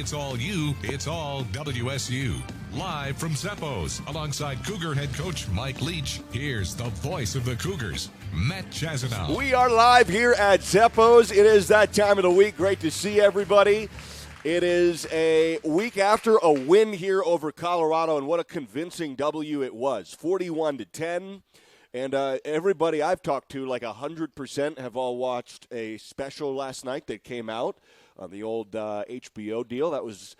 It's all you, it's all WSU. Live from Zeppo's, alongside Cougar head coach Mike Leach, here's the voice of the Cougars, Matt Chazanow. We are live here at Zeppo's. It is that time of the week. Great to see everybody. It is a week after a win here over Colorado, and what a convincing W it was, 41-10. And everybody I've talked to, like 100%, have all watched a special last night that came out on the old HBO deal. That was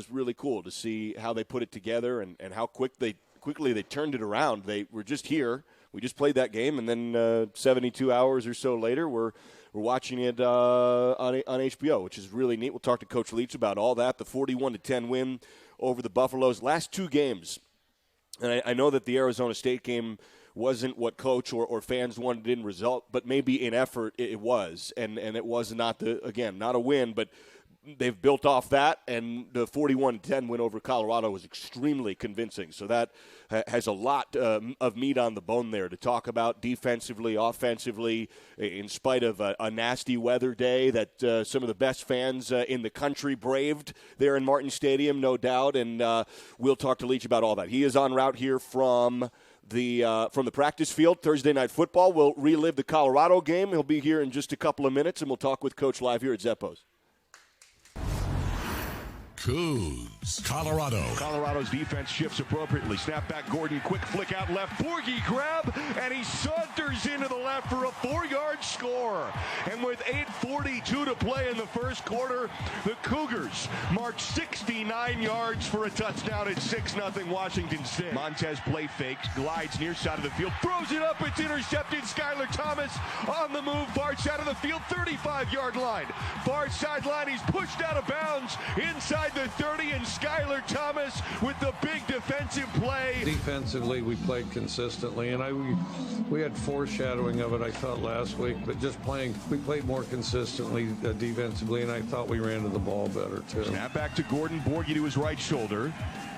really cool to see how they put it together and how quickly they turned it around. They were just here. We just played that game, and then 72 hours or so later, we're watching it on HBO, which is really neat. We'll talk to Coach Leach about all that. The 41-10 win over the Buffaloes. Last two games, and I know that the Arizona State game wasn't what coach or fans wanted in result, but maybe in effort it was. And it was not a win, but they've built off that, and the 41-10 win over Colorado was extremely convincing. So that has a lot of meat on the bone there to talk about defensively, offensively, in spite of a nasty weather day that some of the best fans in the country braved there in Martin Stadium, no doubt. And we'll talk to Leach about all that. He is en route here from the practice field. Thursday Night Football. We'll relive the Colorado game. He'll be here in just a couple of minutes, and we'll talk with Coach live here at Zeppo's. Cougs, Colorado. Colorado's defense shifts appropriately. Snap back, Gordon, quick flick out left. Borghi grab, and he saunters into the left for a 4-yard score. And with 8:42 to play in the first quarter, the Cougars march 69 yards for a touchdown at 6-0 Washington State. Montez play fakes, glides near side of the field, throws it up, it's intercepted. Skylar Thomas on the move, far side of the field, 35-yard line. Far sideline, he's pushed out of bounds inside the 30, and Skylar Thomas with the big defensive play. Defensively, we played consistently, and we had foreshadowing of it, I thought, last week, but we played more consistently defensively, and I thought we ran to the ball better, too. Snap back to Gordon, Borghi to his right shoulder.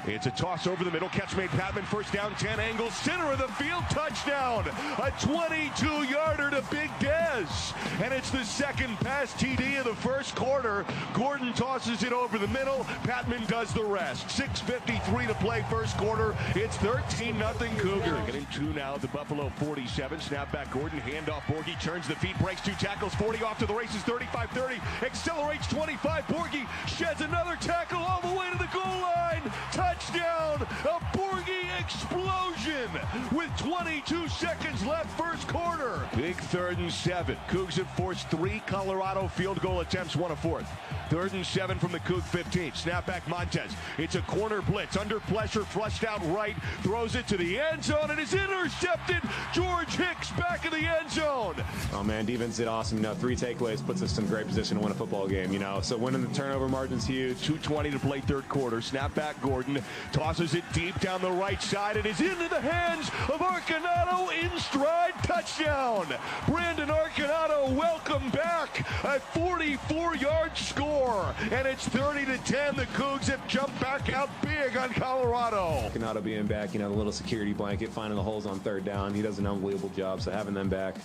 It's a toss over the middle. Catch made Patman. First down, 10 angle. Center of the field. Touchdown. A 22-yarder to Big Dez. And it's the second pass TD of the first quarter. Gordon tosses it over the middle. Patman does the rest. 6:53 to play first quarter. It's 13-0 Cougar. Getting two now at the Buffalo 47. Snap back Gordon. Handoff Borghi. Turns the feet. Breaks two tackles. 40 off to the races. 35-30. Accelerates 25. Borghi sheds another tackle all the way to the goal line. Touchdown, a Borghi explosion with 22 seconds left first quarter. Big 3rd and 7. Cougs have forced 3 Colorado field goal attempts, 1 a 4th. 3rd and 7 from the Coug 15. Snap back Montez. It's a corner blitz. Under pressure, flushed out right. Throws it to the end zone and is intercepted. George Hicks back in the end zone. Oh, man, defense did awesome. 3 takeaways puts us in a great position to win a football game, So winning the turnover margin's huge. 2:20 to play third quarter. Snap back Gordon. Tosses it deep down the right side. It is into the hands of Arconato in stride. Touchdown. Brandon Arconato, welcome back. A 44-yard score. And it's 30-10. The Cougs have jumped back out big on Colorado. Arconato being back, the little security blanket, finding the holes on 3rd down. He does an unbelievable job. So having him back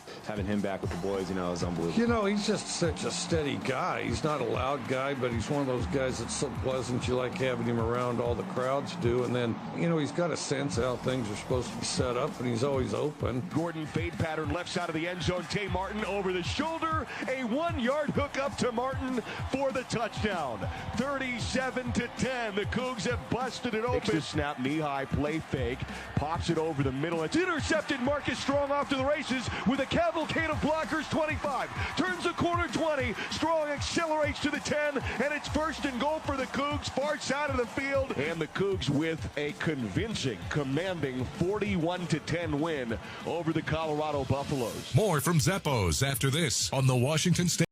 with the boys, is unbelievable. He's just such a steady guy. He's not a loud guy, but he's one of those guys that's so pleasant. You like having him around. All the crowds do. And then, he's got a sense how things are supposed to be set up, and he's always open. Gordon fade pattern left side of the end zone. Tay Martin over the shoulder. A 1-yard hook up to Martin for the touchdown. 37-10. The Cougs have busted it open. Takes the snap, knee high, play fake. Pops it over the middle. It's intercepted. Marcus Strong off to the races with a cavalcade of blockers. 25. Turns the corner 20. Strong accelerates to the 10. And it's 1st and goal for the Cougs. Far side of the field. And the Cougs with a convincing, commanding 41-10 win over the Colorado Buffaloes. More from Zeppo's after this on the Washington State.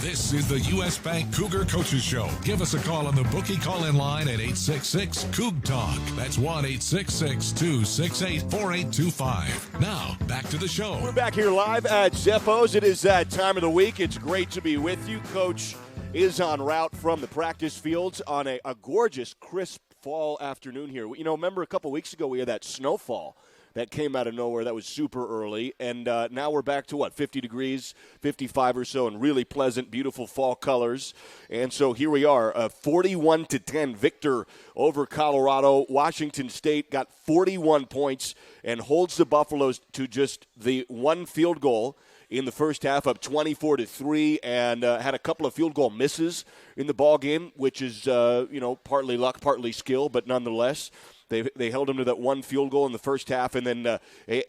This is the U.S. Bank Cougar Coaches Show. Give us a call on the bookie call-in line at 866-COUG-TALK. That's 1-866-268-4825. Now, back to the show. We're back here live at Zeppo's. It is that time of the week. It's great to be with you. Coach is en route from the practice fields on a gorgeous, crisp fall afternoon here. You know, remember a couple weeks ago we had that snowfall that came out of nowhere. That was super early. And now we're back to, 50 degrees, 55 or so, and really pleasant, beautiful fall colors. And so here we are, a 41-10 victor over Colorado. Washington State got 41 points and holds the Buffaloes to just the one field goal in the first half, up 24-3, and had a couple of field goal misses in the ball game, which is, partly luck, partly skill, but nonetheless. They held him to that one field goal in the first half, and then an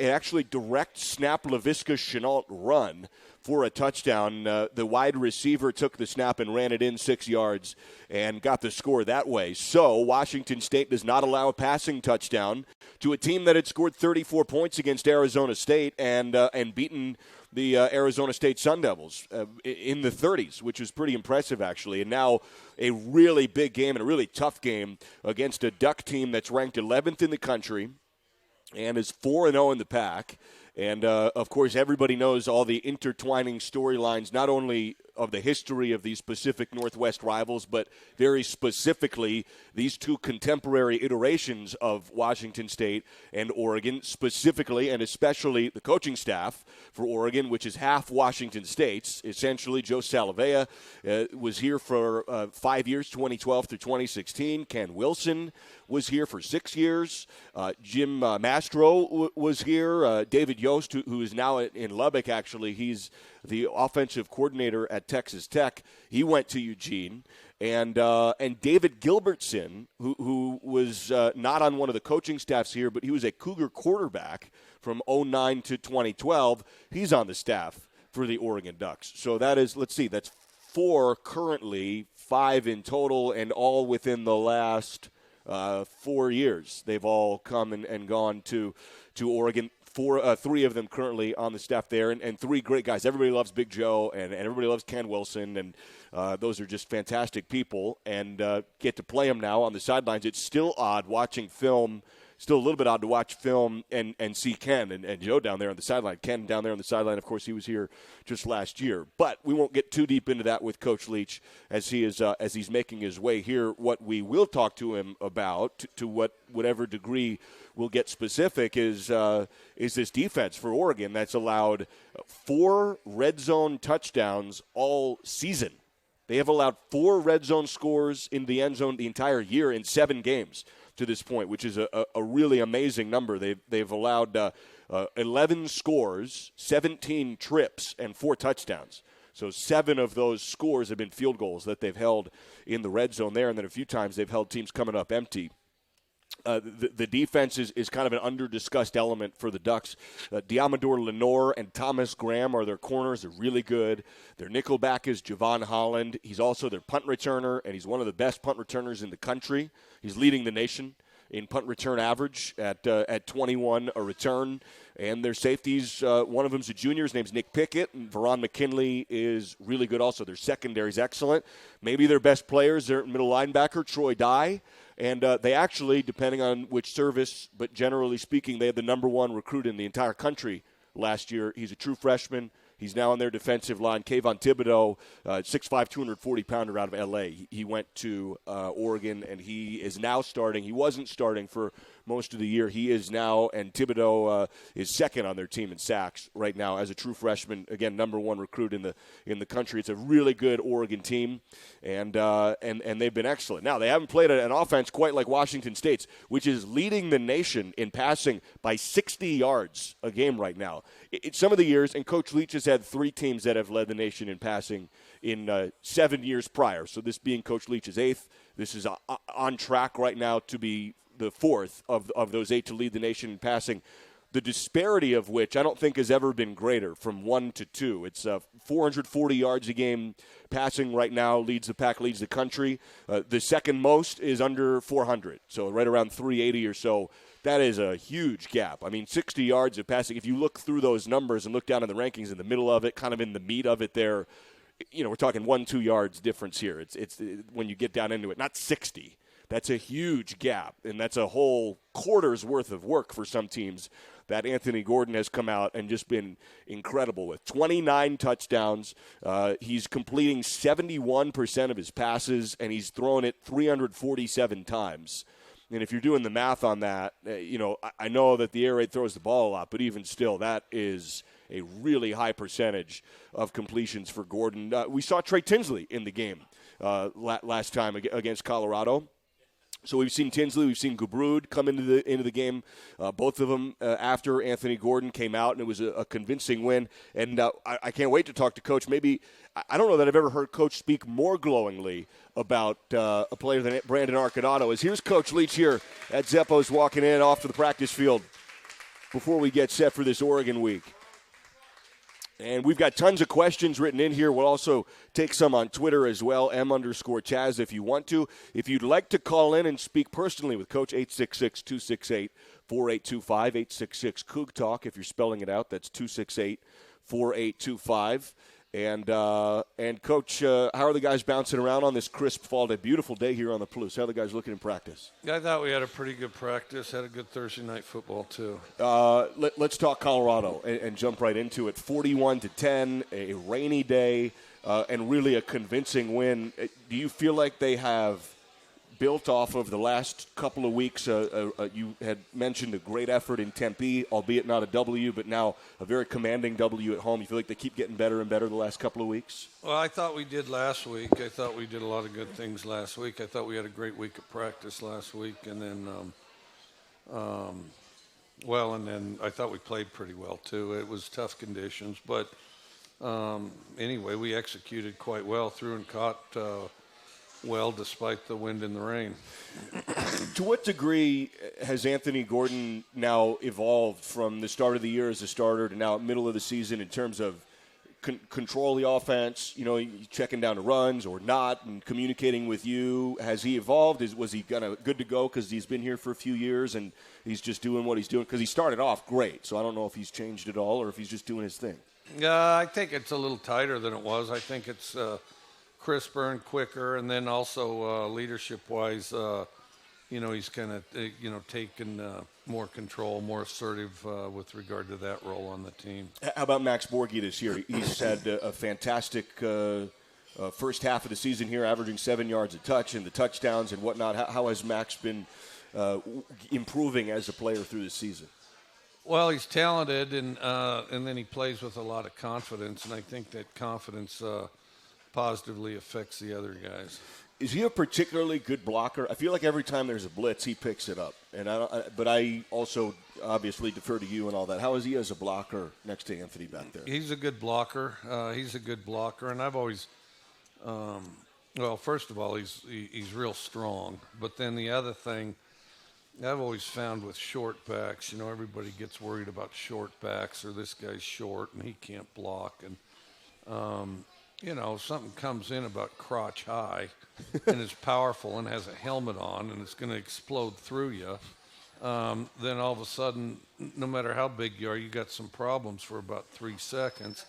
actually direct snap Laviska Shenault run for a touchdown. The wide receiver took the snap and ran it in 6 yards and got the score that way. So Washington State does not allow a passing touchdown to a team that had scored 34 points against Arizona State and beaten the Arizona State Sun Devils in the 30s, which was pretty impressive, actually. And now a really big game and a really tough game against a Duck team that's ranked 11th in the country and is 4-0 in the pack. And, of course, everybody knows all the intertwining storylines, not only of the history of these Pacific Northwest rivals, but very specifically these two contemporary iterations of Washington State and Oregon, specifically and especially the coaching staff for Oregon, which is half Washington State's. Essentially, Joe Salavea was here for 5 years, 2012 through 2016. Ken Wilson was here for 6 years. Jim Mastro was here. David Yost, who is now in Lubbock, actually, he's the offensive coordinator at Texas Tech. He went to Eugene. And David Gilbertson, who was not on one of the coaching staffs here, but he was a Cougar quarterback from 2009 to 2012. He's on the staff for the Oregon Ducks. So that is, that's 4 currently, 5 in total, and all within the last 4 years. They've all come and gone to Oregon. 3 of them currently on the staff there, and 3 great guys. Everybody loves Big Joe, and everybody loves Ken Wilson, and those are just fantastic people, and get to play them now on the sidelines. It's still odd watching film, still a little bit odd to watch film and see Ken and Joe down there on the sideline. Ken down there on the sideline, of course, he was here just last year. But we won't get too deep into that with Coach Leach as he's making his way here. What we will talk to him about, to whatever degree we'll get specific, is this defense for Oregon that's allowed 4 red zone touchdowns all season. They have allowed 4 red zone scores in the end zone the entire year in 7 games to this point, which is a really amazing number. They've allowed 11 scores, 17 trips, and 4 touchdowns. So 7 of those scores have been field goals that they've held in the red zone there, and then a few times they've held teams coming up empty. The defense is kind of an under-discussed element for the Ducks. Diamador Lenore and Thomas Graham are their corners. They're really good. Their nickelback is Javon Holland. He's also their punt returner, and he's one of the best punt returners in the country. He's leading the nation in punt return average at 21 a return. And their safeties, one of them's a junior. His name's Nick Pickett, and Veron McKinley is really good also. Their secondary's excellent. Maybe their best players, their middle linebacker, Troy Dye. And they actually, depending on which service, but generally speaking, they had the number 1 recruit in the entire country last year. He's a true freshman. He's now on their defensive line. Kayvon Thibodeau, 6'5", 240-pounder out of L.A. He went to Oregon, and he is now starting. He wasn't starting for most of the year. He is now, and Thibodeau is second on their team in sacks right now as a true freshman. Again, number 1 recruit in the country. It's a really good Oregon team, and they've been excellent. Now, they haven't played an offense quite like Washington State's, which is leading the nation in passing by 60 yards a game right now. Some of the years, and Coach Leach has had 3 teams that have led the nation in passing in 7 years prior. So this being Coach Leach's 8th, this is on track right now to be the 4th of those 8 to lead the nation in passing, the disparity of which I don't think has ever been greater from 1 to 2. It's 440 yards a game passing right now, leads the pack, leads the country. The second most is under 400, so right around 380 or so. That is a huge gap. I mean, 60 yards of passing, if you look through those numbers and look down in the rankings in the middle of it, kind of in the meat of it there, we're talking 1-2 yards difference here. It's when you get down into it, not 60. That's a huge gap, and that's a whole quarter's worth of work for some teams that Anthony Gordon has come out and just been incredible with. 29 touchdowns. He's completing 71% of his passes, and he's thrown it 347 times. And if you're doing the math on that, I know that the air raid throws the ball a lot, but even still, that is a really high percentage of completions for Gordon. We saw Trey Tinsley in the game last time against Colorado. So we've seen Tinsley, we've seen Gubrud come into the game, both of them after Anthony Gordon came out, and it was a convincing win. And I can't wait to talk to Coach. Maybe I don't know that I've ever heard Coach speak more glowingly about a player than Brandon Arconato. As here's Coach Leach here at Zeppo's walking in off to the practice field before we get set for this Oregon week. And we've got tons of questions written in here. We'll also take some on Twitter as well, M_Chaz if you want to. If you'd like to call in and speak personally with Coach, 866-268-4825, 866-COOG-TALK if you're spelling it out. That's 268-4825. And Coach, how are the guys bouncing around on this crisp fall day? Beautiful day here on the Palouse. How are the guys looking in practice? I thought we had a pretty good practice. Had a good Thursday night football, too. Let's talk Colorado and jump right into it. 41-10, a rainy day, and really a convincing win. Do you feel like they have built off of the last couple of weeks? You had mentioned a great effort in Tempe, albeit not a W, but now a very commanding W at home. You feel like they keep getting better and better the last couple of weeks? Well, I thought we did last week. I thought we did a lot of good things last week. I thought we had a great week of practice last week. And then, and then I thought we played pretty well, too. It was tough conditions. But anyway, we executed quite well, threw and caught well despite the wind and the rain. To what degree has Anthony Gordon now evolved from the start of the year as a starter to now middle of the season in terms of control the offense, checking down the runs or not, and communicating with you? Has he evolved? Was he good to go because he's been here for a few years and he's just doing what he's doing? Because he started off great, so I don't know if he's changed at all or if he's just doing his thing. I think it's a little tighter than it was. I think it's crisper and quicker, and then also leadership-wise, he's kind of, taken more control, more assertive with regard to that role on the team. How about Max Borghi this year? He's had a fantastic first half of the season here, averaging 7 yards a touch and the touchdowns and whatnot. How has Max been improving as a player through the season? Well, he's talented, and then he plays with a lot of confidence, and I think that confidence positively affects the other guys. Is he a particularly good blocker? I feel like every time there's a blitz, he picks it up. But I also obviously defer to you and all that. How is he as a blocker next to Anthony back there? He's a good blocker. And I've always, first of all, he's real strong. But then the other thing I've always found with short backs, everybody gets worried about short backs, or this guy's short and he can't block, and something comes in about crotch high and is powerful and has a helmet on and it's going to explode through you, then all of a sudden, no matter how big you are, you got some problems for about 3 seconds.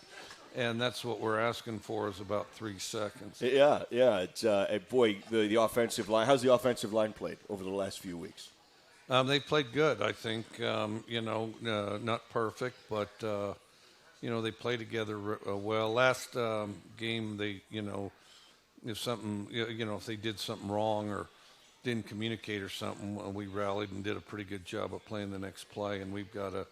And that's what we're asking for, is about 3 seconds. Yeah. It's the offensive line. How's the offensive line played over the last few weeks? They played good, I think. Not perfect, but they play together well. Last game, they, if they did something wrong or didn't communicate or something, we rallied and did a pretty good job of playing the next play, and we've got to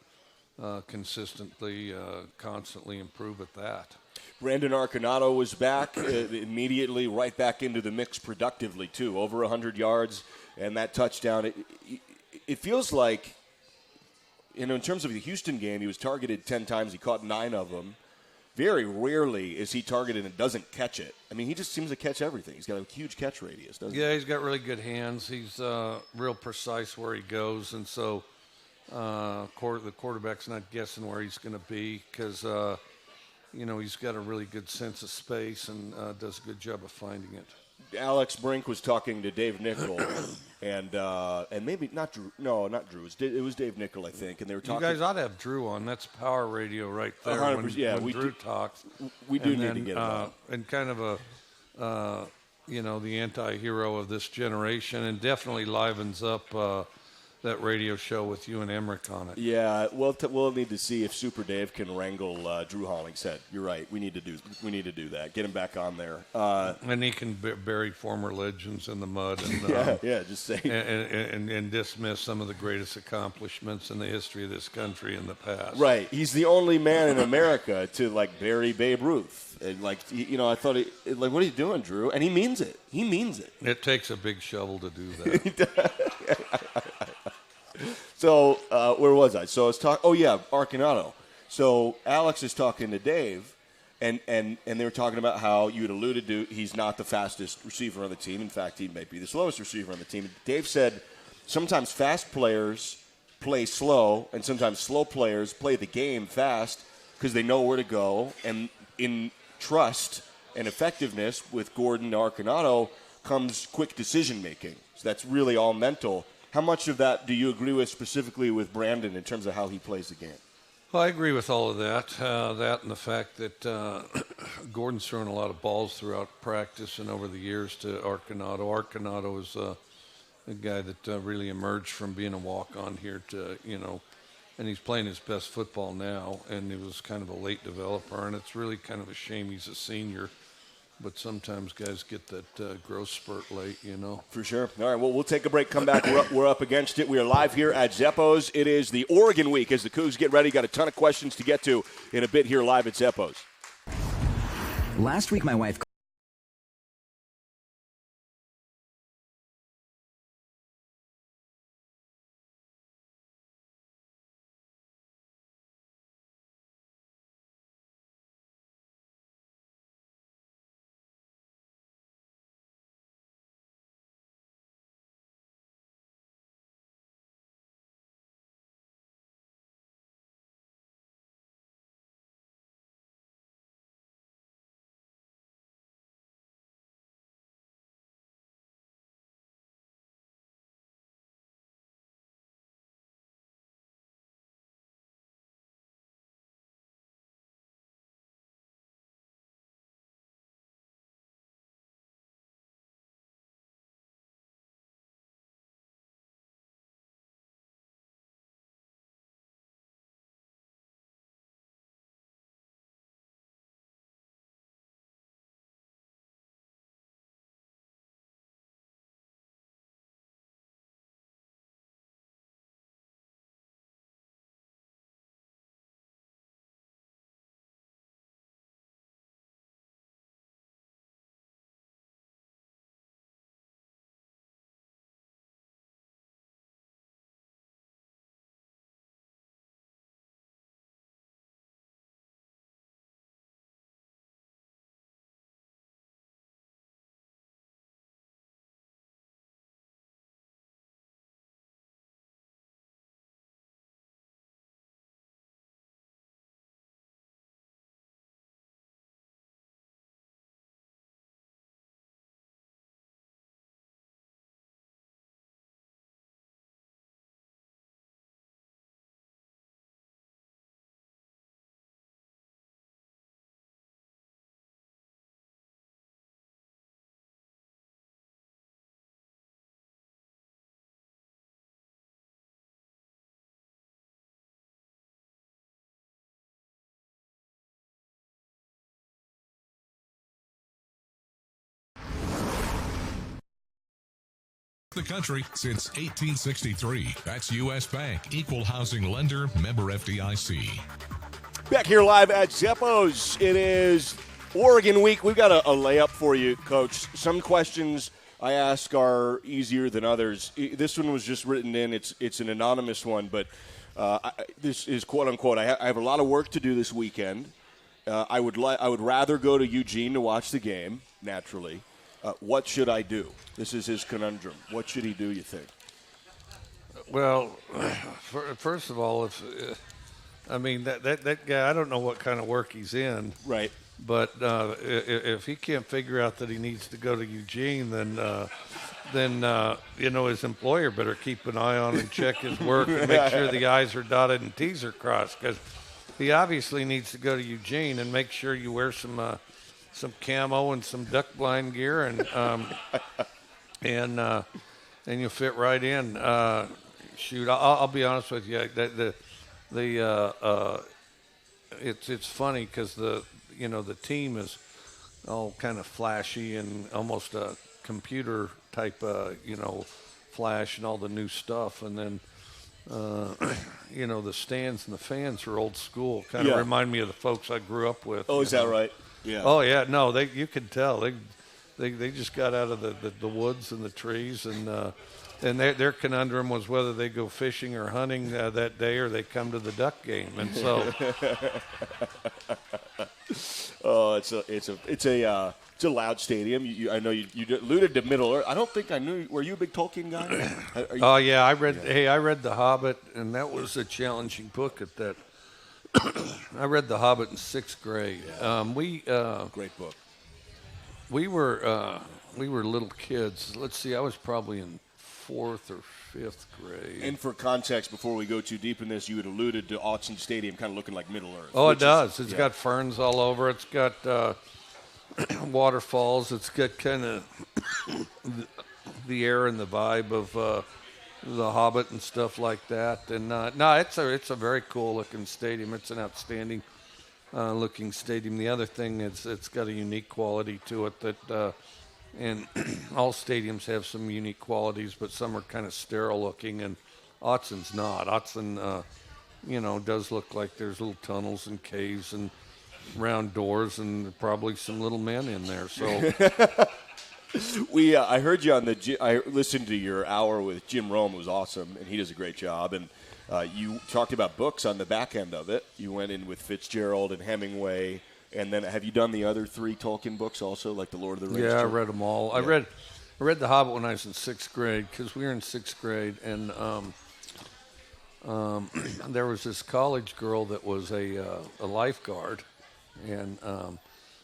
constantly improve at that. Brandon Arconato was back immediately, right back into the mix productively, too. Over 100 yards and that touchdown. It feels like, in terms of the Houston game, he was targeted 10 times. He caught 9 of them. Very rarely is he targeted and doesn't catch it. I mean, he just seems to catch everything. He's got a huge catch radius, doesn't he? Yeah, he's got really good hands. He's real precise where he goes, and so the quarterback's not guessing where he's going to be because, he's got a really good sense of space and does a good job of finding it. Alex Brink was talking to Dave Nickel, and maybe not Drew. No, not Drew. It was Dave Nickel, I think, and they were talking. You guys ought to have Drew on. That's power radio right there. 100%, when Drew talks. We do need to get him on. And kind of the anti-hero of this generation, and definitely livens up that radio show with you and Emmerich on it. Yeah, we'll need to see if Super Dave can wrangle Drew Hollingshead. You're right. We need to do that. Get him back on there. And he can bury former legends in the mud. And, just say and dismiss some of the greatest accomplishments in the history of this country in the past. Right. He's the only man in America to bury Babe Ruth. And I thought, what are you doing, Drew? And he means it. He means it. It takes a big shovel to do that. So where was I? So I was talking. Oh yeah, Arconato. So Alex is talking to Dave, and they were talking about how you had alluded to he's not the fastest receiver on the team. In fact, he may be the slowest receiver on the team. Dave said sometimes fast players play slow, and sometimes slow players play the game fast because they know where to go. And in trust and effectiveness with Gordon and Arconato comes quick decision making. So that's really all mental. How much of that do you agree with specifically with Brandon in terms of how he plays the game? Well, I agree with all of that. That and the fact that Gordon's thrown a lot of balls throughout practice and over the years to Arconato. Arconato is a guy that really emerged from being a walk-on here to, and he's playing his best football now, and he was kind of a late developer, and it's really kind of a shame he's a senior. But sometimes guys get that growth spurt late, For sure. All right, well, we'll take a break, come back. We're up against it. We are live here at Zeppo's. It is the Oregon week as the Cougs get ready. Got a ton of questions to get to in a bit here live at Zeppo's. Last week, my wife... The country since 1863. That's U.S. Bank, equal housing lender, member FDIC. Back here live at Zeppo's. It is Oregon week. We've got a layup for you, Coach. Some questions I ask are easier than others. This one was just written in. It's an anonymous one, but this is quote unquote. I have a lot of work to do this weekend. I would rather go to Eugene to watch the game. Naturally, what should I do? This is his conundrum. What should he do? You think? Well, first of all, that guy, I don't know what kind of work he's in. Right. But if he can't figure out that he needs to go to Eugene, then his employer better keep an eye on and check his work and make sure the I's are dotted and T's are crossed, because he obviously needs to go to Eugene, and make sure you wear some camo and some duck blind gear, and you'll fit right in. Shoot, I'll be honest with you. It's funny because the team is all kind of flashy and almost a computer type, flash and all the new stuff, and then the stands and the fans are old school. Kind of remind me of the folks I grew up with. Oh, is that right? Yeah. Oh yeah, no, you could tell they just got out of the woods and the trees, and their conundrum was whether they go fishing or hunting that day, or they come to the duck game, and so. Oh, it's a loud stadium. I know you alluded to Middle Earth. I don't think I knew. Were you a big Tolkien guy? Oh yeah, I read The Hobbit, and that was a challenging book at that. I read The Hobbit in 6th grade. Yeah. Great book. We were little kids. Let's see, I was probably in 4th or 5th grade. And for context, before we go too deep in this, you had alluded to Autzen Stadium kind of looking like Middle Earth. Oh, it does. It's got ferns all over. It's got waterfalls. It's got kind of the air and the vibe of The Hobbit and stuff like that. And it's a very cool looking stadium. It's an outstanding looking stadium. The other thing is it's got a unique quality to it that. And all stadiums have some unique qualities, but some are kind of sterile looking, and Autzen's not. Autzen, does look like there's little tunnels and caves and round doors and probably some little men in there. So, I heard you I listened to your hour with Jim Rome. It was awesome, and he does a great job. And you talked about books on the back end of it. You went in with Fitzgerald and Hemingway. And then, have you done the other 3 Tolkien books also, like the Lord of the Rings? Yeah, I read them all. Yeah. I read The Hobbit when I was in 6th grade, because we were in 6th grade, and there was this college girl that was a lifeguard, and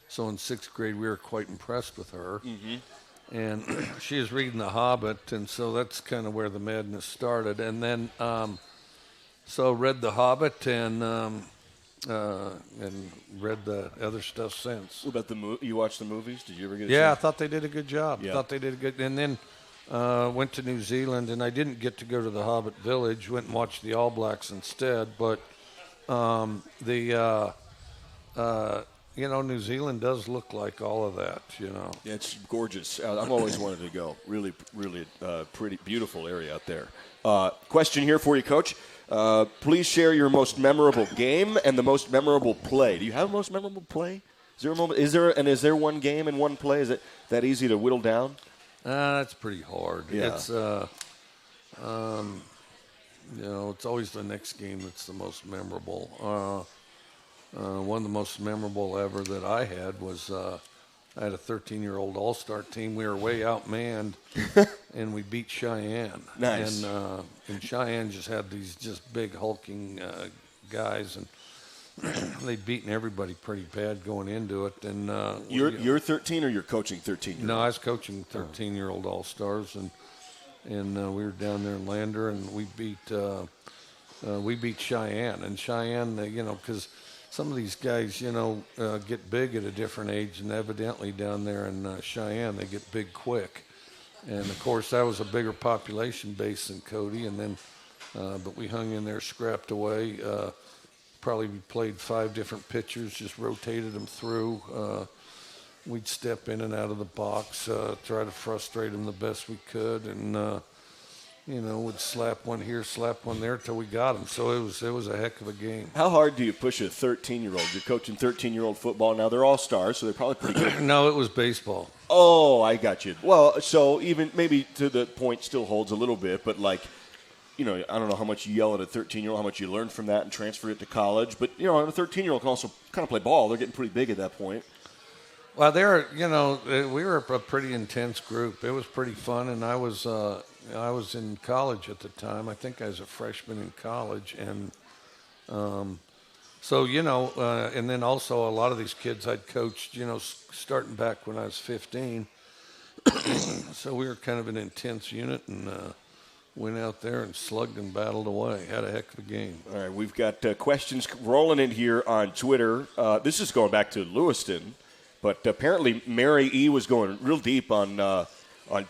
so in 6th grade we were quite impressed with her. Mm-hmm. And she was reading The Hobbit, and so that's kind of where the madness started. And then, so read The Hobbit and read the other stuff since. What about you watched the movies? Did you ever get? Yeah, I thought they did a good job. Yeah. I thought they did a good. And then went to New Zealand, and I didn't get to go to the Hobbit Village. Went and watched the All Blacks instead. But New Zealand does look like all of that. Yeah, it's gorgeous. I've always wanted to go. Really, really pretty, beautiful area out there. Question here for you, Coach. Please share your most memorable game and the most memorable play. Do you have a most memorable play? Is there a moment? Is there one game and one play? Is it that easy to whittle down? That's pretty hard. Yeah. It's it's always the next game that's the most memorable. One of the most memorable ever that I had was I had a 13-year-old all-star team. We were way outmanned, and we beat Cheyenne. Nice. And Cheyenne just had these just big hulking guys, and they'd beaten everybody pretty bad going into it. And you're 13, or you're coaching 13? No, I was coaching 13-year-old all-stars, and we were down there in Lander, and we beat Cheyenne. And Cheyenne, because some of these guys, get big at a different age, and evidently down there in Cheyenne, they get big quick. And, of course, that was a bigger population base than Cody, and then, but we hung in there, scrapped away. Probably we played 5 different pitchers, just rotated them through. We'd step in and out of the box, try to frustrate them the best we could, and would slap one here, slap one there till we got them. So it was a heck of a game. How hard do you push a 13-year-old? You're coaching 13-year-old football now. They're all stars, so they're probably pretty good. No, it was baseball. Oh, I got you. Well, so even maybe to the point still holds a little bit, but I don't know how much you yell at a 13-year-old, how much you learn from that and transfer it to college. But, a 13-year-old can also kind of play ball. They're getting pretty big at that point. Well, we were a pretty intense group. It was pretty fun, and I was in college at the time. I think I was a freshman in college, and So, and then also a lot of these kids I'd coached, starting back when I was 15. So we were kind of an intense unit and went out there and slugged and battled away. Had a heck of a game. All right, we've got questions rolling in here on Twitter. This is going back to Lewiston, but apparently Mary E. was going real deep on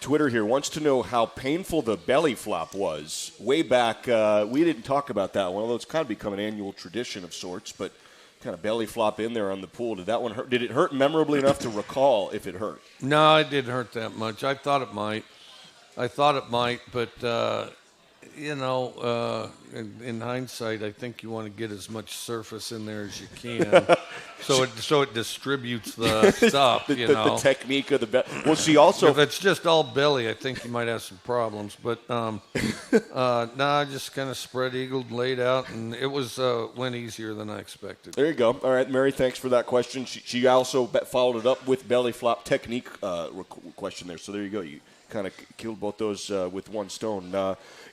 Twitter here. Wants to know how painful the belly flop was. Way back, we didn't talk about that one, although it's kind of become an annual tradition of sorts, but kind of belly flop in there on the pool. Did that one hurt? Did it hurt memorably enough to recall if it hurt? No, it didn't hurt that much. I thought it might, but in hindsight, I think you want to get as much surface in there as you can, so it distributes the stuff. The technique of the belly. Well, she also. If it's just all belly, I think you might have some problems. But I just kind of spread eagled, laid out, and it went easier than I expected. There you go. All right, Mary, thanks for that question. She also followed it up with belly flop technique question there. So there you go. You kind of killed both those with one stone.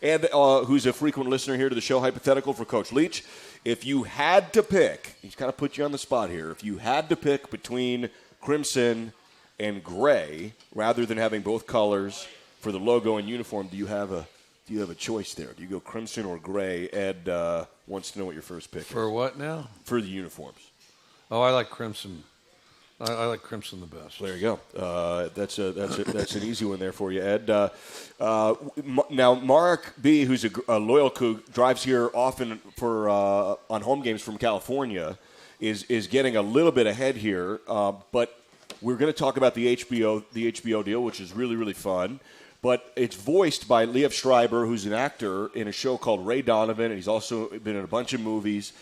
And who's a frequent listener here to the show, hypothetical for Coach Leach. If you had to pick, he's kind of put you on the spot here. If you had to pick between crimson and gray, rather than having both colors for the logo and uniform, do you have a choice there? Do you go crimson or gray? Ed wants to know what your first pick is. For what now? For the uniforms. Oh, I like crimson. I like crimson the best. There you go. That's an easy one there for you, Ed. Now, Mark B., who's a loyal Coug, drives here often for on home games from California, is getting a little bit ahead here. But we're going to talk about the HBO deal, which is really, really fun. But it's voiced by Liev Schreiber, who's an actor in a show called Ray Donovan, and he's also been in a bunch of movies.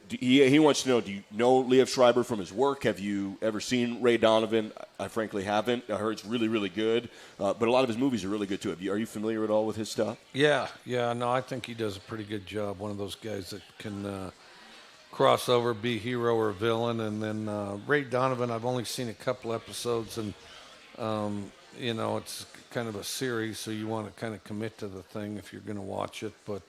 He wants to know, do you know Liev Schreiber from his work? Have you ever seen Ray Donovan? I frankly haven't. I heard it's really, really good. But a lot of his movies are really good, too. Are you familiar at all with his stuff? Yeah. No, I think he does a pretty good job. One of those guys that can cross over, be hero or villain. And then Ray Donovan, I've only seen a couple episodes. And, it's kind of a series, so you want to kind of commit to the thing if you're going to watch it. But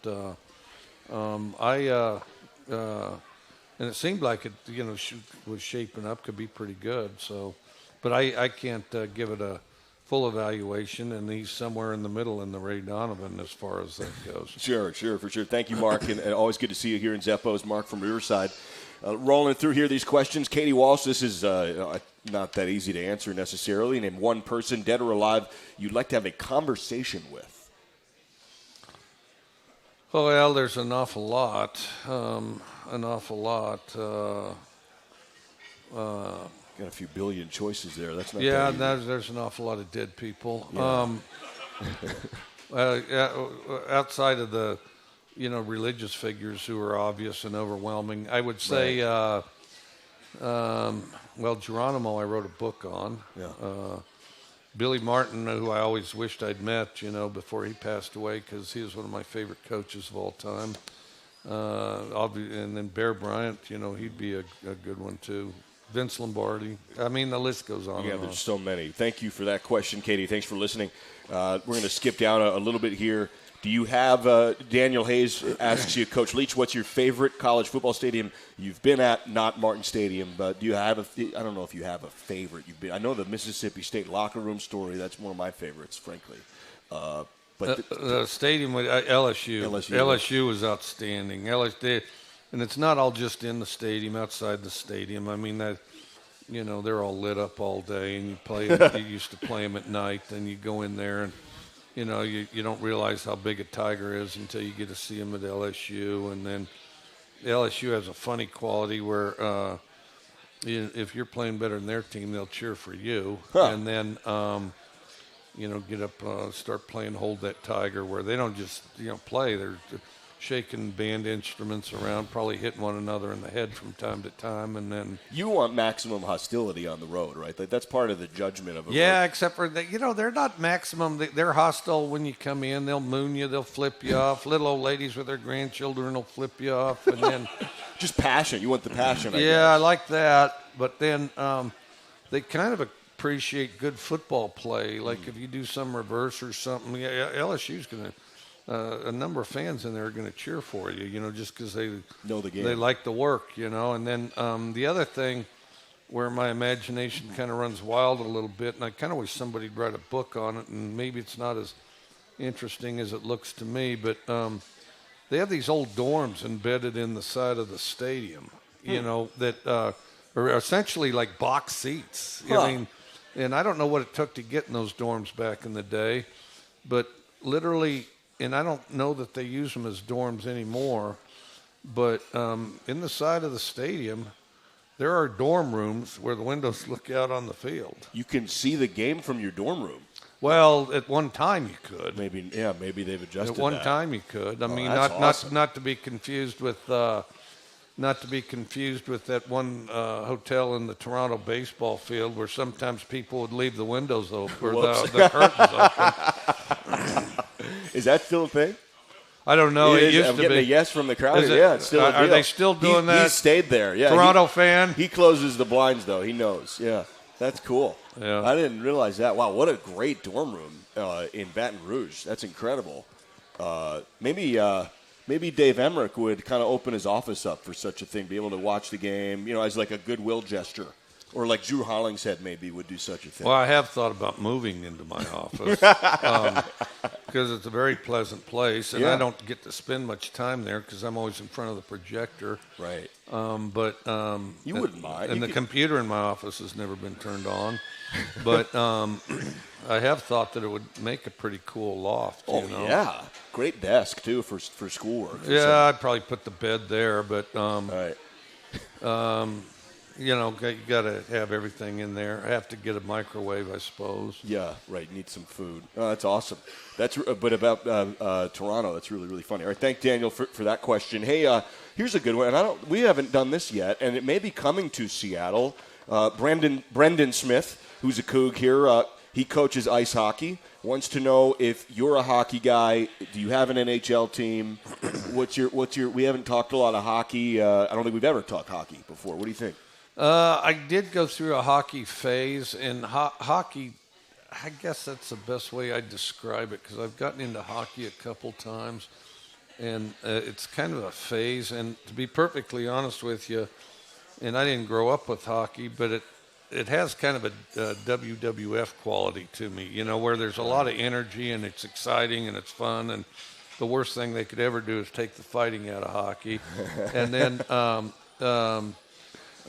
and it seemed like it, was shaping up, could be pretty good. So, but I can't give it a full evaluation, and he's somewhere in the middle in the Ray Donovan as far as that goes. Sure, for sure. Thank you, Mark, and always good to see you here in Zeppos. Mark from Riverside. Rolling through here, these questions. Katie Walsh, this is not that easy to answer necessarily. Name one person, dead or alive, you'd like to have a conversation with. Oh, well, there's an awful lot. Got a few billion choices there. That's not. Yeah, there's an awful lot of dead people. Yeah. Outside of the, religious figures who are obvious and overwhelming, I would say, Geronimo, I wrote a book on. Yeah. Billy Martin, who I always wished I'd met, before he passed away, because he was one of my favorite coaches of all time. And then Bear Bryant, he'd be a good one too. Vince Lombardi. I mean, the list goes on. Yeah, and there's on. so many. Thank you for that question, Katie. Thanks for listening. We're going to skip down a little bit here. Do you have, Daniel Hayes asks you, Coach Leach, what's your favorite college football stadium you've been at? Not Martin Stadium, but do you have I don't know if you have a favorite you've been. I know the Mississippi State locker room story. That's one of my favorites, frankly. But the stadium with LSU. LSU was outstanding. LSU, and it's not all just in the stadium, outside the stadium. I mean, they're all lit up all day, and you used to play them at night, then you go in there and, you don't realize how big a Tiger is until you get to see him at LSU. And then LSU has a funny quality where if you're playing better than their team, they'll cheer for you. Huh. And then, get up, start playing Hold That Tiger, where they don't just, play. They're shaking band instruments around, probably hitting one another in the head from time to time, and then you want maximum hostility on the road, right? That's part of the judgment of a road. Except for that, they're not maximum. They're hostile when you come in. They'll moon you. They'll flip you off. Little old ladies with their grandchildren will flip you off, and then just passion. You want the passion. I like that, but then they kind of appreciate good football play. Like if you do some reverse or something, LSU's gonna. a number of fans in there are going to cheer for you, just because they know the game. They like the work, And then the other thing where my imagination kind of runs wild a little bit, and I kind of wish somebody'd write a book on it, and maybe it's not as interesting as it looks to me, but they have these old dorms embedded in the side of the stadium, that are essentially like box seats. Huh. I mean, and I don't know what it took to get in those dorms back in the day, but literally, and I don't know that they use them as dorms anymore, but in the side of the stadium, there are dorm rooms where the windows look out on the field. You can see the game from your dorm room. Well, at one time you could. Maybe they've adjusted. At one that. time you could. I mean, that's awesome. not to be confused with that one hotel in the Toronto baseball field where sometimes people would leave the windows open or the curtains open. Is that still a thing? I don't know. It used I'm to getting be. a yes from the crowd. Yeah, it's still a deal. Are they still doing that? He stayed there. Yeah, Toronto fan. He closes the blinds though. He knows. Yeah, that's cool. Yeah. I didn't realize that. Wow, what a great dorm room in Baton Rouge. That's incredible. Maybe Dave Emmerich would kind of open his office up for such a thing, be able to watch the game, as like a goodwill gesture. Or like Drew Hollingshead maybe would do such a thing. Well, I have thought about moving into my office because it's a very pleasant place, and I don't get to spend much time there because I'm always in front of the projector. Right. But you wouldn't mind. And the computer in my office has never been turned on. But I have thought that it would make a pretty cool loft. Yeah. Great desk, too, for schoolwork. Yeah, I'd probably put the bed there, but right. you got to have everything in there. I have to get a microwave, I suppose. Yeah, right. You need some food. Oh, that's awesome. But about Toronto, that's really, really funny. All right, thank Daniel for that question. Hey, here's a good one. And we haven't done this yet, and it may be coming to Seattle. Brendan Smith, who's a Coug here, he coaches ice hockey. Wants to know if you're a hockey guy. Do you have an NHL team? What's your? We haven't talked a lot of hockey. I don't think we've ever talked hockey before. What do you think? I did go through a hockey phase, and hockey, I guess that's the best way I'd describe it, because I've gotten into hockey a couple times, and it's kind of a phase. And to be perfectly honest with you, and I didn't grow up with hockey, but it has kind of a WWF quality to me, where there's a lot of energy, and it's exciting, and it's fun, and the worst thing they could ever do is take the fighting out of hockey. And then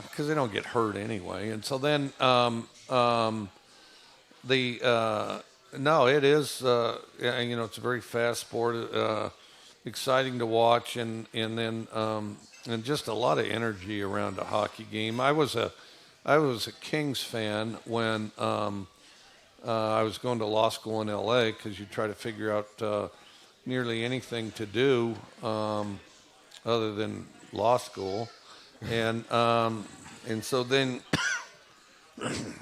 because they don't get hurt anyway. And so then it is, it's a very fast sport, exciting to watch, and then and just a lot of energy around a hockey game. I was a Kings fan when I was going to law school in L.A. because you try to figure out nearly anything to do other than law school. And so then,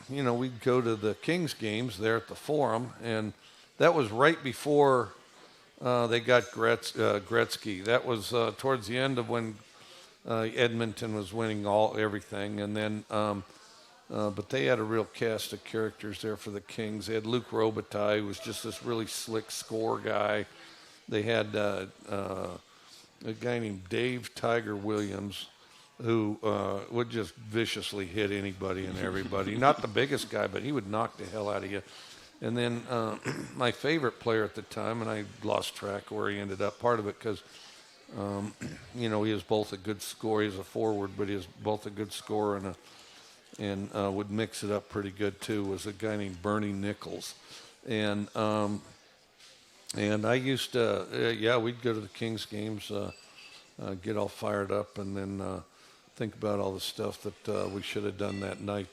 we'd go to the Kings games there at the Forum, and that was right before they got Gretzky. That was towards the end of when Edmonton was winning everything, and then, but they had a real cast of characters there for the Kings. They had Luc Robitaille, who was just this really slick score guy. They had a guy named Dave Tiger Williams, who would just viciously hit anybody and everybody. Not the biggest guy, but he would knock the hell out of you. And then my favorite player at the time, and I lost track of where he ended up, part of it because, he is both a good scorer. He's a forward, but he is both a good scorer and would mix it up pretty good too, was a guy named Bernie Nichols. And I used to, we'd go to the Kings games, get all fired up, and then think about all the stuff that we should have done that night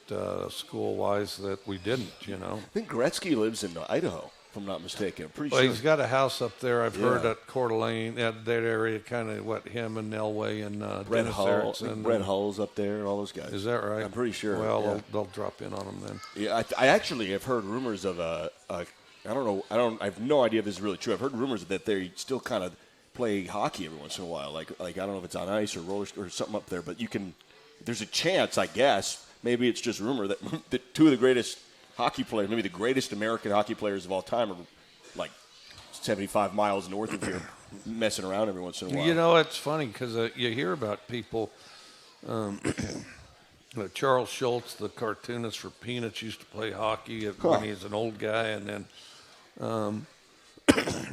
school-wise that we didn't, I think Gretzky lives in Idaho, if I'm not mistaken. I'm pretty sure. Well, he's got a house up there. I've heard at Coeur d'Alene, that area, kind of him and Elway and Brett Dennis Hull, Erickson. Brett Hull's up there, all those guys. Is that right? I'm pretty sure. Well, they'll drop in on them then. Yeah, I actually have heard rumors of I have no idea if this is really true. I've heard rumors that they still kind of play hockey every once in a while. Like I don't know if it's on ice or roller or something up there, but there's a chance, I guess, maybe it's just rumor that two of the greatest hockey players, maybe the greatest American hockey players of all time, are like 75 miles north of here, messing around every once in a while. You know, it's funny because you hear about people. Charles Schultz, the cartoonist for Peanuts, used to play hockey when he was an old guy, and then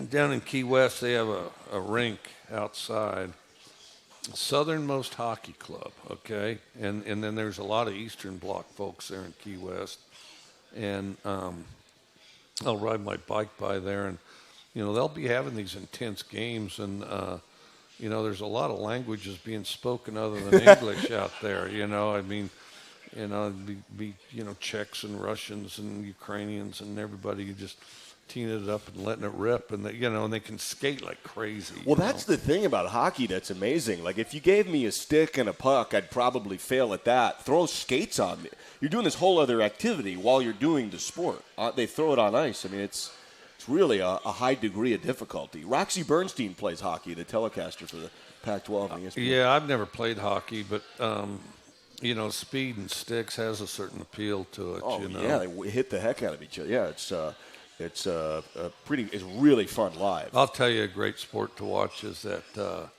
down in Key West they have a rink outside, southernmost hockey club, okay, and then there's a lot of Eastern Bloc folks there in Key West, and I'll ride my bike by there, and they'll be having these intense games, and there's a lot of languages being spoken other than English out there. I mean, it'd be Czechs and Russians and Ukrainians and everybody just teeing it up and letting it rip, and and they can skate like crazy. Well, that's the thing about hockey that's amazing. Like, if you gave me a stick and a puck, I'd probably fail at that. Throw skates on me. You're doing this whole other activity while you're doing the sport. They throw it on ice. I mean, it's really a high degree of difficulty. Roxy Bernstein plays hockey, the telecaster for the Pac-12. I guess. Yeah, I've never played hockey, but speed and sticks has a certain appeal to it. Yeah, they hit the heck out of each other. Yeah, it's really fun live. I'll tell you, a great sport to watch is that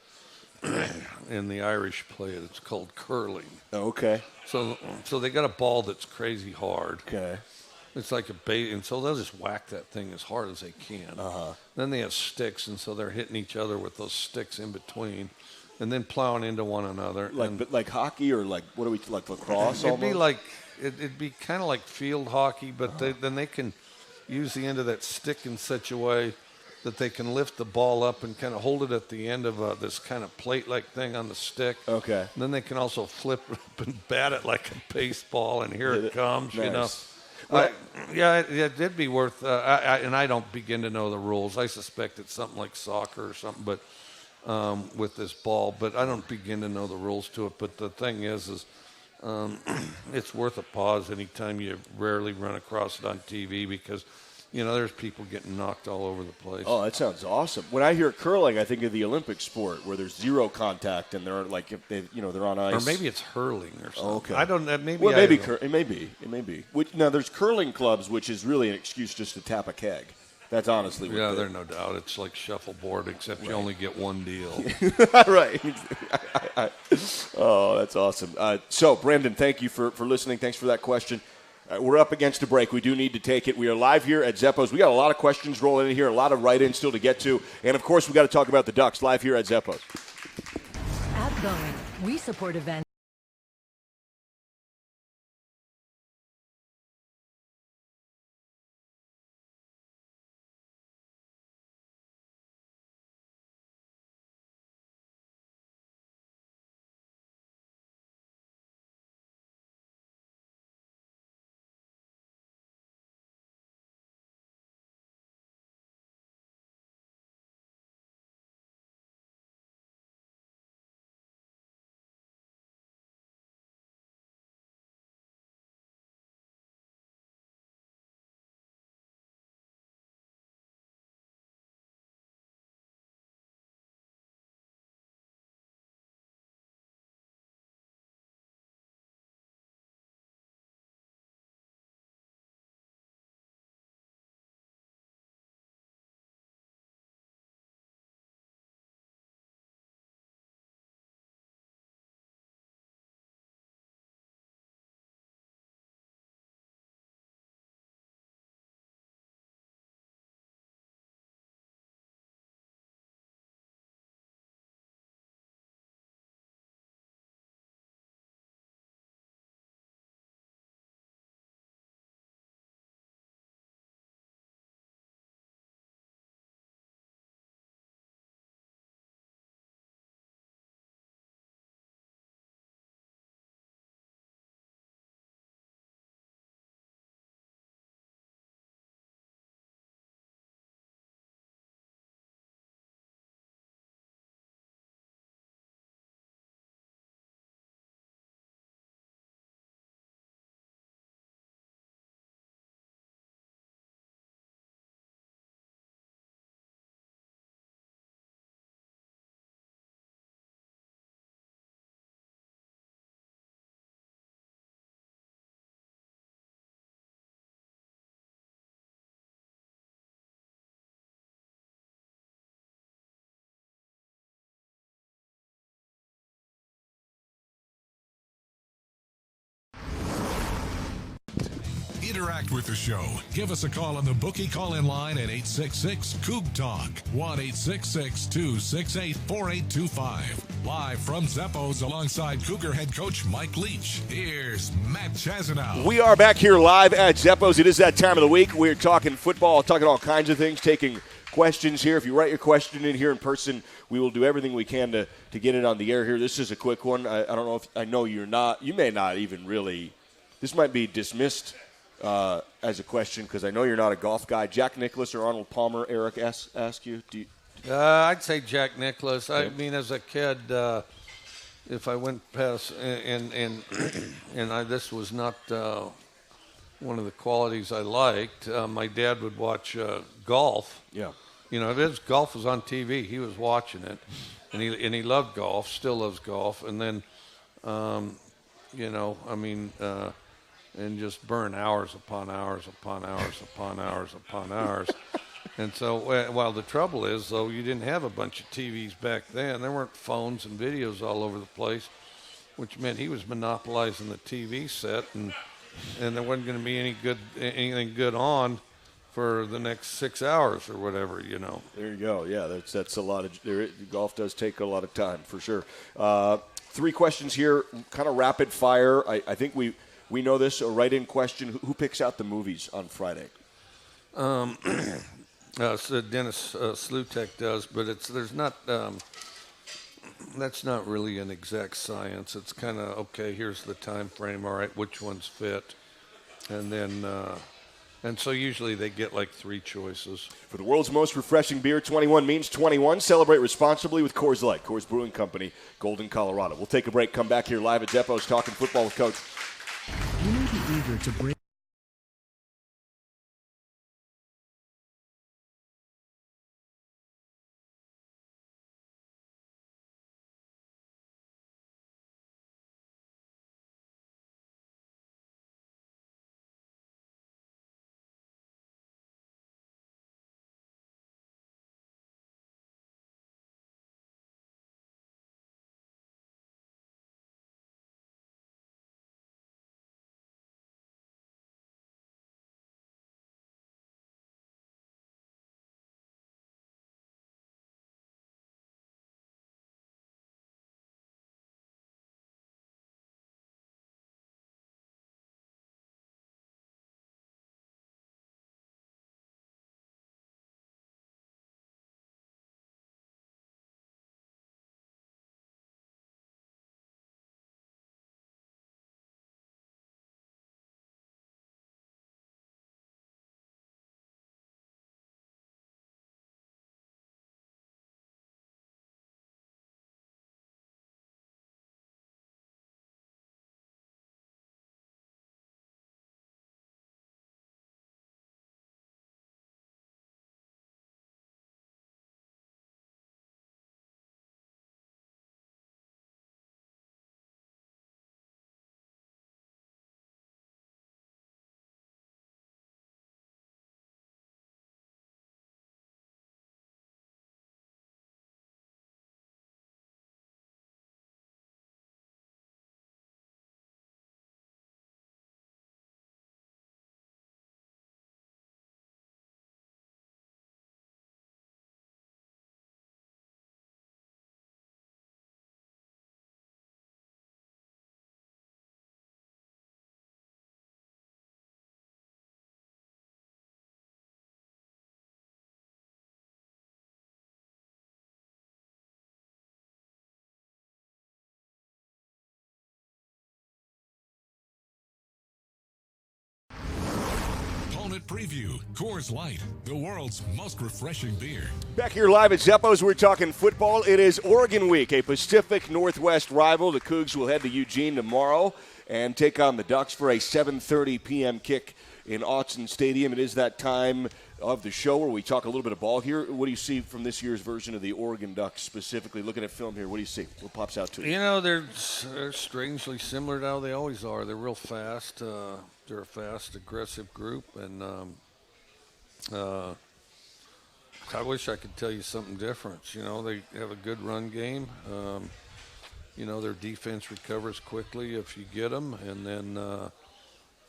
in the Irish play it. It's called curling. Okay. So they got a ball that's crazy hard. Okay. It's like a bait, and so they'll just whack that thing as hard as they can. Then they have sticks, and so they're hitting each other with those sticks in between, and then plowing into one another. Like hockey, or like lacrosse? It'd be kind of like field hockey, but then they can use the end of that stick in such a way that they can lift the ball up and kind of hold it at the end of this kind of plate-like thing on the stick. Okay. And then they can also flip up and bat it like a baseball, and here it comes. Nice. It did be worth. And I don't begin to know the rules. I suspect it's something like soccer or something, but with this ball. But I don't begin to know the rules to it. But the thing is it's worth a pause anytime you rarely run across it on TV, because there's people getting knocked all over the place. Oh, that sounds awesome. When I hear curling, I think of the Olympic sport where there's zero contact and they're like, if they, they're on ice. Or maybe it's hurling or something. Okay. I don't know. Maybe. Well, it may be. Now, there's curling clubs, which is really an excuse just to tap a keg. That's honestly what there's no doubt. It's like shuffleboard, except you only get one deal. Right. Oh, that's awesome. So, Brandon, thank you for listening. Thanks for that question. We're up against a break. We do need to take it. We are live here at Zeppo's. We got a lot of questions rolling in here, a lot of write-ins still to get to. And, of course, we got to talk about the Ducks live here at Zeppo's. At Boeing, we support events Interact with the show. Give us a call on the bookie call-in line at 866-COOG-TALK, 1-866-268-4825. Live from Zeppo's alongside Cougar head coach Mike Leach. Here's Matt Chazanow. We are back here live at Zeppo's. It is that time of the week. We're talking football, talking all kinds of things, taking questions here. If you write your question in here in person, we will do everything we can to get it on the air here. This is a quick one. I don't know if I know you're not. You may not even really. This might be dismissed as a question because I know you're not a golf guy. Jack Nicklaus or Arnold Palmer? Eric asked you. I'd say Jack Nicklaus. I mean, as a kid, if I went past and this was not one of the qualities I liked. My dad would watch golf. Yeah. You know, golf was on TV. He was watching it, and he loved golf. Still loves golf. And then, you know, I mean, and just burn hours upon hours upon hours upon hours upon hours. And so, while the trouble is, though, you didn't have a bunch of TVs back then. There weren't phones and videos all over the place, which meant he was monopolizing the TV set, and there wasn't going to be anything good on for the next 6 hours or whatever, you know. There you go. Yeah, that's a lot of golf does take a lot of time for sure. 3 questions here, kind of rapid fire. I think we know this. A write-in question: Who picks out the movies on Friday? So Dennis Slutek does, but that's not really an exact science. It's kind of, okay, here's the time frame, all right, which ones fit? And then, and so usually they get like 3 choices. For the world's most refreshing beer, 21 means 21. Celebrate responsibly with Coors Light, Coors Brewing Company, Golden, Colorado. We'll take a break, come back here live at Zeppo's talking football with Coach. You may be eager to break. Preview, Coors Light, the world's most refreshing beer. Back here live at Zeppo's, we're talking football. It is Oregon week, a Pacific Northwest rival. The Cougs will head to Eugene tomorrow and take on the Ducks for a 7:30 p.m. kick in Autzen Stadium. It is that time of the show where we talk a little bit of ball here. What do you see from this year's version of the Oregon Ducks specifically? Looking at film here, what do you see? What pops out to you? You know, they're strangely similar to how they always are. They're real fast. They're a fast, aggressive group, and I wish I could tell you something different. You know, they have a good run game. You know, their defense recovers quickly if you get them, and then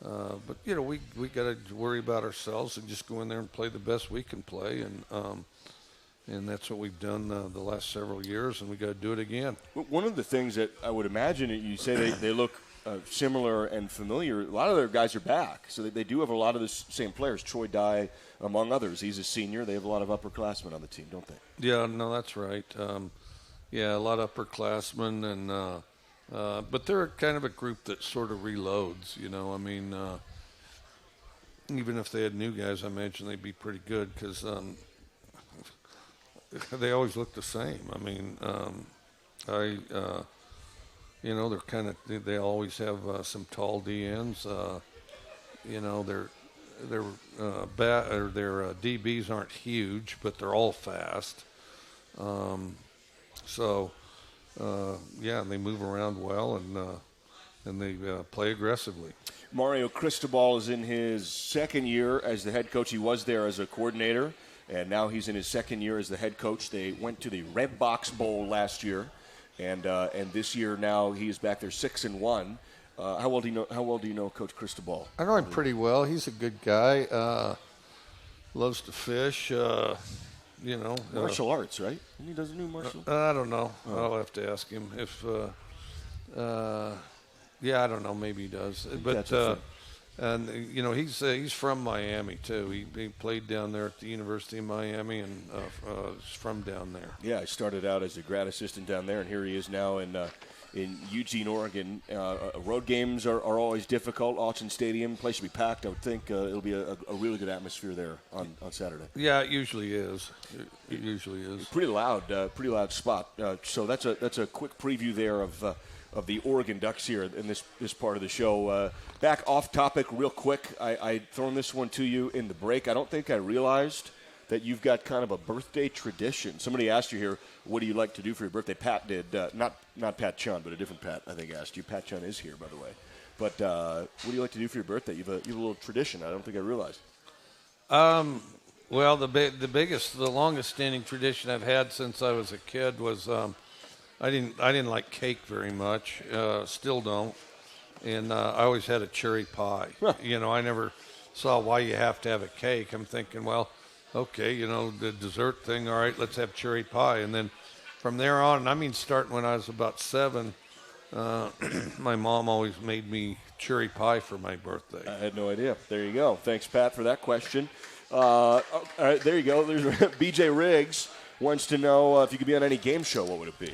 But we got to worry about ourselves and just go in there and play the best we can play, and that's what we've done the last several years, and we got to do it again. One of the things that I would imagine, you say they look similar and familiar. A lot of their guys are back, so they do have a lot of the same players. Troy Dye, among others, he's a senior. They have a lot of upperclassmen on the team, don't they? Yeah, no, that's right. A lot of upperclassmen, and but they're kind of a group that sort of reloads. I mean, even if they had new guys, I imagine they'd be pretty good because they always look the same. I mean, they're kind of, they always have some tall DNs. Their DBs aren't huge, but they're all fast. They move around well, and they play aggressively. Mario Cristobal is in his second year as the head coach. He was there as a coordinator, and now he's in his second year as the head coach. They went to the Red Box Bowl last year, and this year now he's back there 6-1. How well do you know Coach Cristobal? I know him pretty well. He's a good guy. Loves to fish. Martial arts, right? He doesn't do martial. I don't know. Oh. I'll have to ask him if. I don't know. Maybe he does. But he's from Miami too. He played down there at the University of Miami and is from down there. Yeah, he started out as a grad assistant down there, and here he is now in Eugene, Oregon. Road games are always difficult. Autzen Stadium, place to be packed. I would think it'll be a really good atmosphere there on Saturday. Yeah, it usually is. It usually is. Pretty loud spot. So that's a quick preview there of the Oregon Ducks here in this part of the show. Back off topic real quick. I'd thrown this one to you in the break. I don't think I realized that you've got kind of a birthday tradition. Somebody asked you here, what do you like to do for your birthday? Pat did. Not Pat Chun, but a different Pat, I think, asked you. Pat Chun is here, by the way. But what do you like to do for your birthday? You have a little tradition. I don't think I realized. Well, the longest standing tradition I've had since I was a kid was I didn't like cake very much. Still don't. And I always had a cherry pie. Huh. I never saw why you have to have a cake. I'm thinking, well, okay, the dessert thing, all right, let's have cherry pie. And then from there on, starting when I was about 7, my mom always made me cherry pie for my birthday. I had no idea. There you go. Thanks, Pat, for that question. All right, there you go. There's BJ Riggs wants to know if you could be on any game show, what would it be?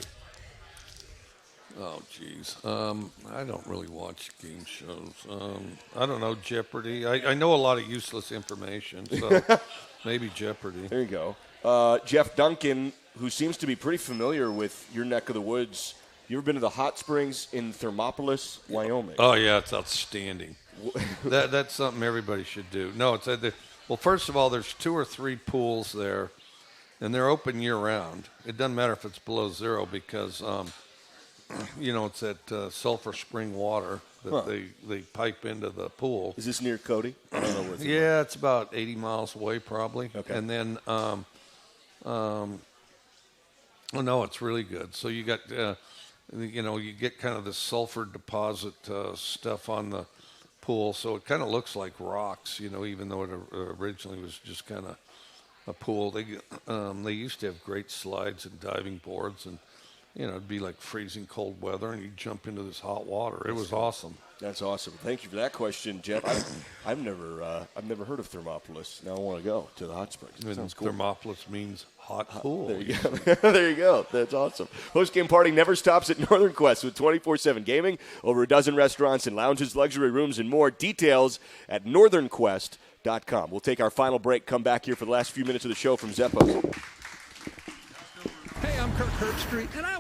Oh, geez. I don't really watch game shows. I don't know, Jeopardy. I know a lot of useless information, so maybe Jeopardy. There you go. Jeff Duncan, who seems to be pretty familiar with your neck of the woods. You ever been to the hot springs in Thermopolis, Wyoming? Oh, yeah, it's outstanding. That's something everybody should do. No, well, first of all, there's 2 or 3 pools there, and they're open year-round. It doesn't matter if it's below zero because it's that sulfur spring water that they pipe into the pool. Is this near Cody? I don't know where yeah, it's about 80 miles away probably. Okay. And then, no, it's really good. So you got, you get kind of the sulfur deposit stuff on the pool. So it kind of looks like rocks, even though it originally was just kind of a pool. They used to have great slides and diving boards, and it'd be like freezing cold weather, and you'd jump into this hot water. It was awesome. That's awesome. Thank you for that question, Jeff. I've never heard of Thermopolis. Now I want to go to the hot springs. Sounds cool. Thermopolis means hot pool. There you go. There you go. That's awesome. Post-game party never stops at Northern Quest with 24/7 gaming, over a dozen restaurants and lounges, luxury rooms, and more. Details at northernquest.com. We'll take our final break, come back here for the last few minutes of the show from Zeppos. Hey, I'm Kirk Herbstreit, and I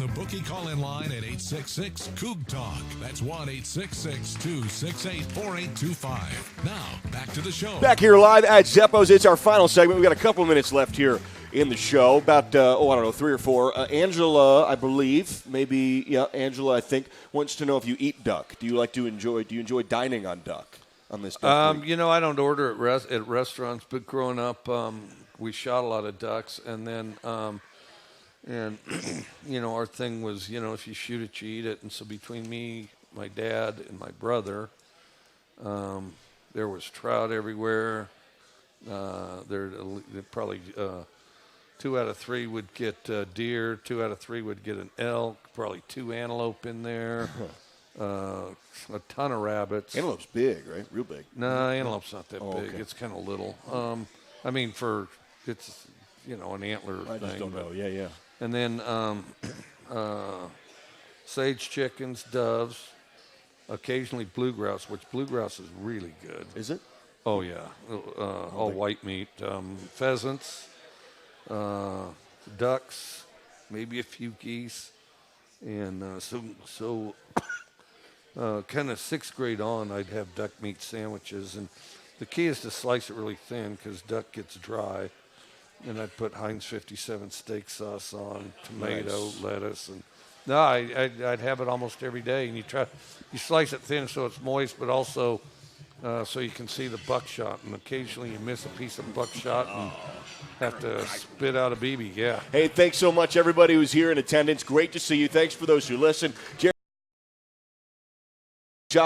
the bookie call-in line at 866-COOG-TALK. That's 1-866-268-4825. Now, back to the show. Back here live at Zeppo's. It's our final segment. We've got a couple of minutes left here in the show. About, 3 or 4. Angela, I believe, Angela, I think, wants to know if you eat duck. Do you enjoy dining on duck on this duck week? I don't order at restaurants, but growing up, we shot a lot of ducks, and then, our thing was, if you shoot it, you eat it. And so between me, my dad, and my brother, there was trout everywhere. There probably 2 out of 3 would get deer. 2 out of 3 would get an elk. Probably 2 antelope in there. A ton of rabbits. Antelope's big, right? Real big. No, antelope's not that big. Okay. It's kind of little. It's an antler thing. I just don't know. Yeah. And then sage chickens, doves, occasionally bluegrouse, which bluegrouse is really good. Is it? Oh, yeah. All white meat. Pheasants, ducks, maybe a few geese. And kind of 6th grade on, I'd have duck meat sandwiches. And the key is to slice it really thin because duck gets dry. And I'd put Heinz 57 steak sauce on, tomato, lettuce, and I'd have it almost every day. And you slice it thin so it's moist, but also so you can see the buckshot. And occasionally you miss a piece of buckshot and have to spit out a BB. Yeah. Hey, thanks so much, everybody who's here in attendance. Great to see you. Thanks for those who listen.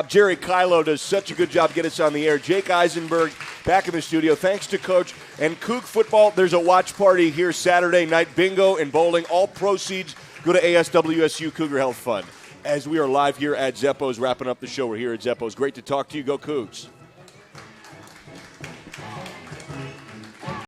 Jerry Kylo does such a good job getting us on the air. Jake Eisenberg back in the studio. Thanks to Coach. And Coug football, there's a watch party here Saturday night. Bingo and bowling. All proceeds go to ASWSU Cougar Health Fund. As we are live here at Zeppo's, wrapping up the show, we're here at Zeppo's. Great to talk to you. Go Cougs.